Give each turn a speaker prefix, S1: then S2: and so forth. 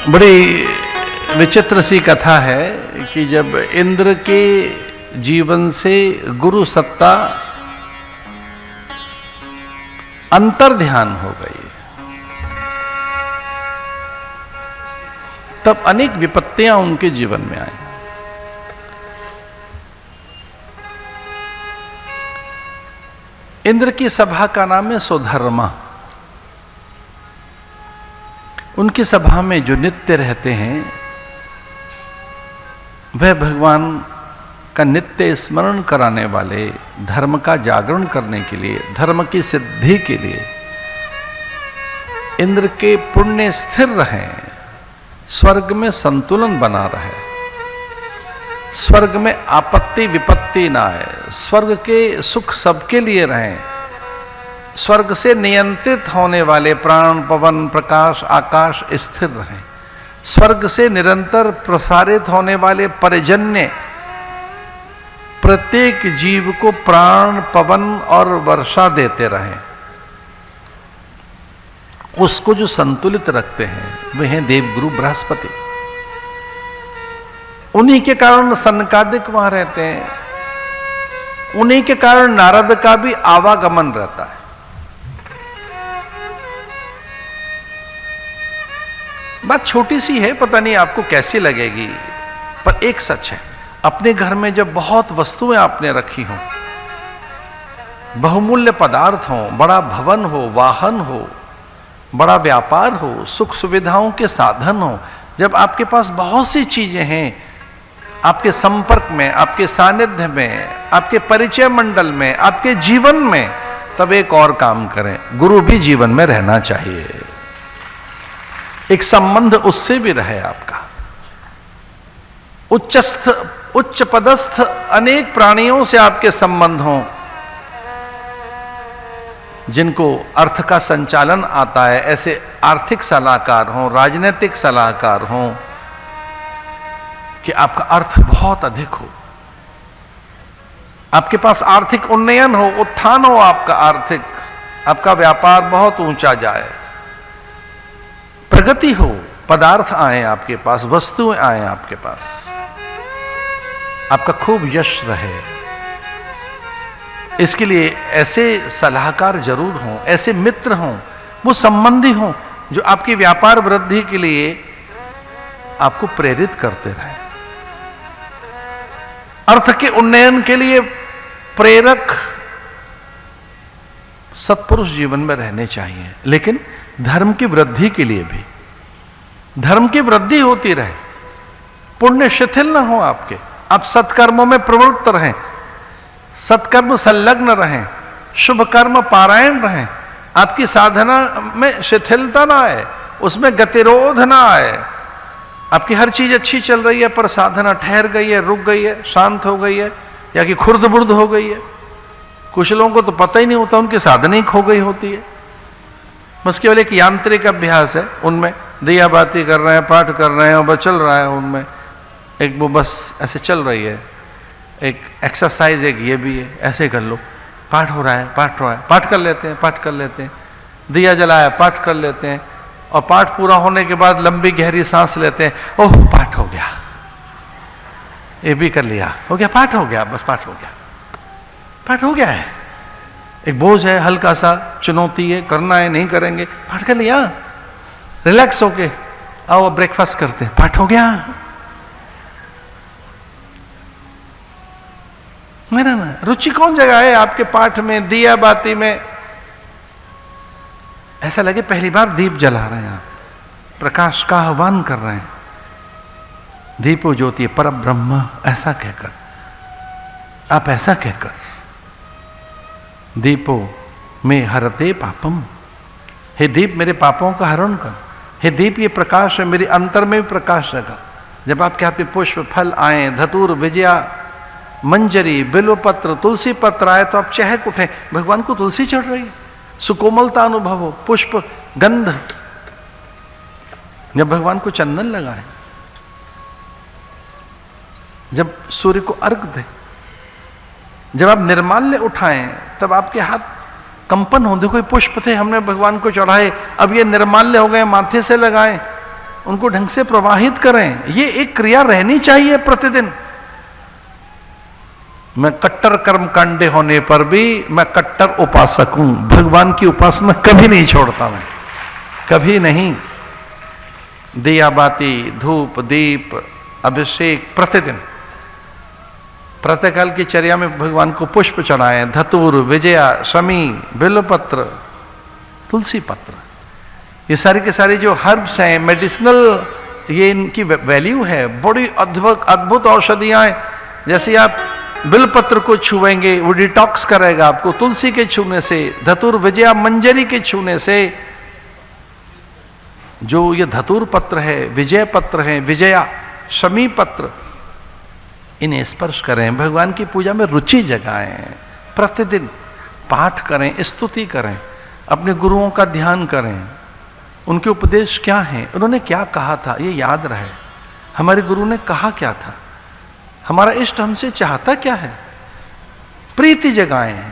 S1: बड़ी विचित्र सी कथा है कि जब इंद्र के जीवन से गुरु सत्ता अंतर ध्यान हो गई, तब अनेक विपत्तियां उनके जीवन में आई। इंद्र की सभा का नाम है स्वधर्मा। उनकी सभा में जो नित्य रहते हैं वह भगवान का नित्य स्मरण कराने वाले, धर्म का जागरण करने के लिए, धर्म की सिद्धि के लिए इंद्र के पुण्य स्थिर रहें, स्वर्ग में संतुलन बना रहे, स्वर्ग में आपत्ति विपत्ति ना आए, स्वर्ग के सुख सबके लिए रहें, स्वर्ग से नियंत्रित होने वाले प्राण, पवन, प्रकाश, आकाश स्थिर रहें, स्वर्ग से निरंतर प्रसारित होने वाले पर्जन्य प्रत्येक जीव को प्राण, पवन और वर्षा देते रहें। उसको जो संतुलित रखते हैं वे हैं देवगुरु बृहस्पति। उन्हीं के कारण सनकादिक वहां रहते हैं, उन्हीं के कारण नारद का भी आवागमन रहता है। बात छोटी सी है, पता नहीं आपको कैसी लगेगी, पर एक सच है, अपने घर में जब बहुत वस्तुएं आपने रखी हों, बहुमूल्य पदार्थ हों, बड़ा भवन हो, वाहन हो, बड़ा व्यापार हो, सुख सुविधाओं के साधन हो, जब आपके पास बहुत सी चीजें हैं आपके संपर्क में, आपके सानिध्य में, आपके परिचय मंडल में, आपके जीवन में, तब एक और काम करें, गुरु भी जीवन में रहना चाहिए। एक संबंध उससे भी रहे आपका। उच्च पदस्थ अनेक प्राणियों से आपके संबंध हों, जिनको अर्थ का संचालन आता है, ऐसे आर्थिक सलाहकार हों, राजनीतिक सलाहकार हों, कि आपका अर्थ बहुत अधिक हो, आपके पास आर्थिक उन्नयन हो, उत्थान हो, आपका आर्थिक, आपका व्यापार बहुत ऊंचा जाए, प्रगति हो, पदार्थ आए आपके पास, वस्तुएं आए आपके पास, आपका खूब यश रहे। इसके लिए ऐसे सलाहकार जरूर हों, ऐसे मित्र हों, वो संबंधी हों जो आपकी व्यापार वृद्धि के लिए आपको प्रेरित करते रहें। अर्थ के उन्नयन के लिए प्रेरक सत्पुरुष जीवन में रहने चाहिए, लेकिन धर्म की वृद्धि के लिए भी, धर्म की वृद्धि होती रहे, पुण्य शिथिल न हो आपके, आप सत्कर्मों में प्रवृत्त रहें, सत्कर्म संलग्न रहें, शुभ कर्म पारायण रहें, आपकी साधना में शिथिलता ना आए, उसमें गतिरोध ना आए, आपकी हर चीज अच्छी चल रही है पर साधना ठहर गई है, रुक गई है, शांत हो गई है, या कि खुर्द बुर्द हो गई है। कुछ लोगों को तो पता ही नहीं होता, उनकी साधना ही खो गई होती है, बस केवल एक यांत्रिक अभ्यास है, उनमें दिया बाती कर रहे हैं, पाठ कर रहे हैं और बस चल रहा है उनमें, एक वो बस ऐसे चल रही है, एक एक्सरसाइज, एक ये भी है, ऐसे कर लो, पाठ हो रहा है, पाठ हो रहा है, पाठ कर लेते हैं, पाठ कर लेते हैं, दिया जलाया, पाठ कर लेते हैं, और पाठ पूरा होने के बाद लंबी गहरी सांस लेते हैं, ओह पाठ हो गया, ये भी कर लिया, हो गया, पाठ हो गया, बस पाठ हो गया, पाठ हो गया है, एक बोझ है, हल्का सा चुनौती है, करना है, नहीं करेंगे, पाठ कर लिया, रिलैक्स होके आओ ब्रेकफास्ट करते हैं, पाठ हो गया। मेरा ना रुचि कौन जगह है आपके पाठ में, दिया बाती में, ऐसा लगे पहली बार दीप जला रहे हैं आप, प्रकाश का आह्वान कर रहे हैं, दीपो ज्योति पर ब्रह्म, ऐसा कहकर, आप ऐसा कहकर, दीपो में हरते पापम, हे दीप मेरे पापों का हरण कर, हे दीप ये प्रकाश है, मेरे अंतर में भी प्रकाश रहेगा। जब आपके हाथ में पुष्प फल आए, धतूर, विजया, मंजरी, बिल्वपत्र, तुलसी पत्र आए, तो आप चहक उठे, भगवान को तुलसी चढ़ रही है, सुकोमलता अनुभव हो, पुष्प गंध, जब भगवान को चंदन लगाए, जब सूर्य को अर्घ दे, जब आप निर्माल्य उठाएं, तब आपके हाथ कंपन हो, देखो ये पुष्प थे हमने भगवान को चढ़ाए, अब ये निर्माल्य हो गए, माथे से लगाएं, उनको ढंग से प्रवाहित करें। ये एक क्रिया रहनी चाहिए प्रतिदिन। मैं कट्टर कर्म कांडे होने पर भी मैं कट्टर उपासक हूं, भगवान की उपासना कभी नहीं छोड़ता मैं, कभी नहीं। दिया बाती, धूप, दीप, अभिषेक प्रतिदिन। प्रातःकाल की चर्या में भगवान को पुष्प चढ़ाएं, धतूर, विजया, शमी, बिल्वपत्र, तुलसी पत्र, ये सारी के सारे जो हर्ब्स हैं, मेडिसिनल, ये इनकी वैल्यू है। बड़ी अद्भुत औषधियां हैं। जैसे आप बिल्वपत्र को छुएंगे वो डिटॉक्स करेगा आपको, तुलसी के छूने से, धतूर, विजया, मंजरी के छूने से। जो ये धतूर पत्र है, विजय पत्र है, विजया, शमी पत्र, इन्हें स्पर्श करें, भगवान की पूजा में रुचि जगाएं, प्रतिदिन पाठ करें, स्तुति करें, अपने गुरुओं का ध्यान करें, उनके उपदेश क्या हैं, उन्होंने क्या कहा था, ये याद रहे। हमारे गुरु ने कहा क्या था, हमारा इष्ट हमसे चाहता क्या है, प्रीति जगाएं।